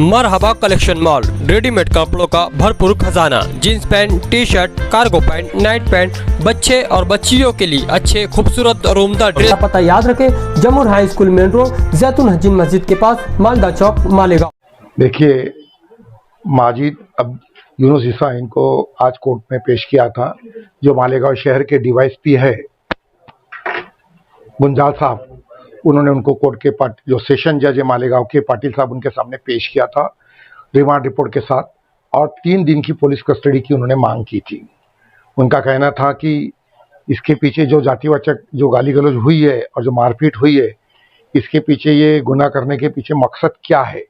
मरहबा collection mall, readymade कपड़ों का भरपूर खजाना, jeans pant, T shirt, cargo pant, night pant, बच्चे और बच्चियों के लिए अच्छे खूबसूरत और उम्दा ड्रेस। पता याद रखें, जमुर हाई स्कूल मेन रोड, जैतून हजीन मस्जिद के पास, मालदा चौक, मालेगांव। देखिए, माजिद अब यूनुस ईसा इनको आज कोर्ट में पेश किया था। जो मालेगांव शहर के डीवाईएसपी है गुंजाल साहब, उन्होंने उनको कोर्ट के जो सेशन जज है मालेगांव के पाटिल साहब, उनके सामने पेश किया था रिमांड रिपोर्ट के साथ, और 3 दिन की पुलिस कस्टडी की उन्होंने मांग की थी। उनका कहना था कि इसके पीछे जो जातिवाचक जो गाली गलौज हुई है और जो मारपीट हुई है, इसके पीछे ये गुनाह करने के पीछे मकसद क्या है,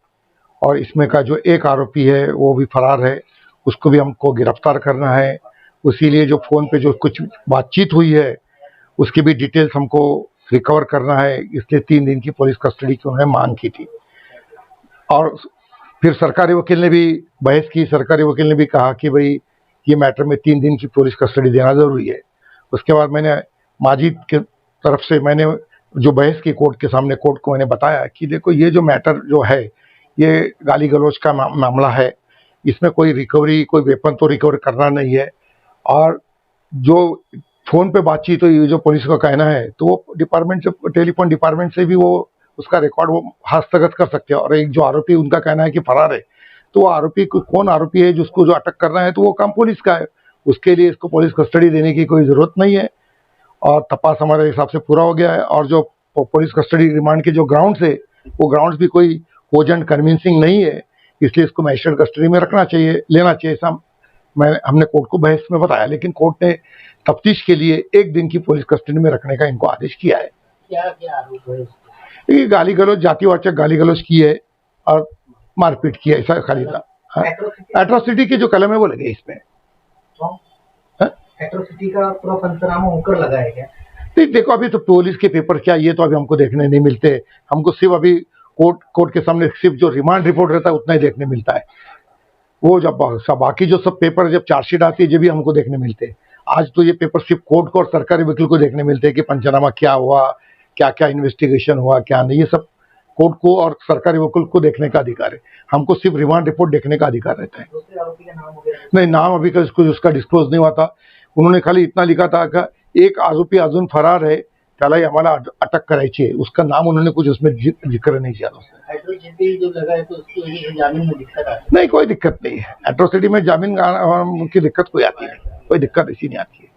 और इसमें का जो एक आरोपी है वो भी फरार है, उसको भी हमको गिरफ्तार करना है। उसीलिए जो फ़ोन पे जो कुछ बातचीत हुई है उसकी भी डिटेल्स हमको रिकवर करना है, इसलिए 3 दिन की पुलिस कस्टडी की उन्होंने मांग की थी। और फिर सरकारी वकील ने भी बहस की। सरकारी वकील ने भी कहा कि भाई ये मैटर में 3 दिन की पुलिस कस्टडी देना ज़रूरी है। उसके बाद मैंने माजिद के तरफ से मैंने जो बहस की कोर्ट के सामने, कोर्ट को मैंने बताया कि देखो, ये जो मैटर जो है ये गाली गलौज का मामला है, इसमें कोई रिकवरी, कोई वेपन तो रिकवर करना नहीं है। और जो फ़ोन पे बातचीत हुई, जो पुलिस का कहना है, तो वो डिपार्टमेंट से, टेलीफोन डिपार्टमेंट से भी वो उसका रिकॉर्ड वो हस्तगत कर सकते हैं। और एक जो आरोपी उनका कहना है कि फरार है, तो वो आरोपी कौन आरोपी है जिसको जो अटक करना है, तो वो काम पुलिस का है। उसके लिए इसको पुलिस कस्टडी देने की कोई ज़रूरत नहीं है, और तपास हमारे हिसाब से पूरा हो गया है। और जो पुलिस कस्टडी रिमांड के जो ग्राउंड्स है, वो ग्राउंड्स भी कोई कोजेंट कन्विंसिंग नहीं है, इसलिए इसको मैजिस्ट्रेट कस्टडी में रखना चाहिए, लेना चाहिए। हमने कोर्ट को बहस में बताया, लेकिन कोर्ट ने तफ्तीश के लिए 1 दिन की पुलिस कस्टडी में रखने का इनको आदेश किया है। क्या आरोप है? ये गाली गलौज, जातिवाचक गाली गलौज की है और मारपीट की है, ऐसा खाली था। एट्रोसिटी की जो कलम है वो लगे इसमें। एट्रोसिटी का पूरा पंचनामा होकर लगा है क्या? नहीं, देखो, अभी तो पुलिस के पेपर क्या, ये तो अभी हमको देखने नहीं मिलते। हमको सिर्फ अभी कोर्ट के सामने सिर्फ जो रिमांड रिपोर्ट रहता है उतना ही देखने मिलता है। वो जब बाकी जो सब पेपर, जब चार्जशीट आती है, जब भी हमको देखने मिलते हैं। आज तो ये पेपर सिर्फ कोर्ट को और सरकारी वकील को देखने मिलते हैं कि पंचनामा क्या हुआ, क्या क्या इन्वेस्टिगेशन हुआ, क्या नहीं। ये सब कोर्ट को और सरकारी वकील को देखने का अधिकार है, हमको सिर्फ रिमांड रिपोर्ट देखने का अधिकार रहता है। दूसरे आरोपी का नाम वगैरह नहीं, नाम अभी कुछ उसका डिस्क्लोज नहीं हुआ था। उन्होंने खाली इतना लिखा था कि एक आरोपी अजून फरार है, त्यालाही आम्हाला अटक करायची है। उसका नाम उन्होंने कुछ उसमें जिक्र नहीं किया। एट्रोसिटी जो लगा है तो उसकी वजह से जामीन में दिक्कत आती है? नहीं, कोई दिक्कत नहीं है। एट्रोसिटी में जामीन की दिक्कत कोई आती नहीं, कोई दिक्कत ऐसी नहीं आती है।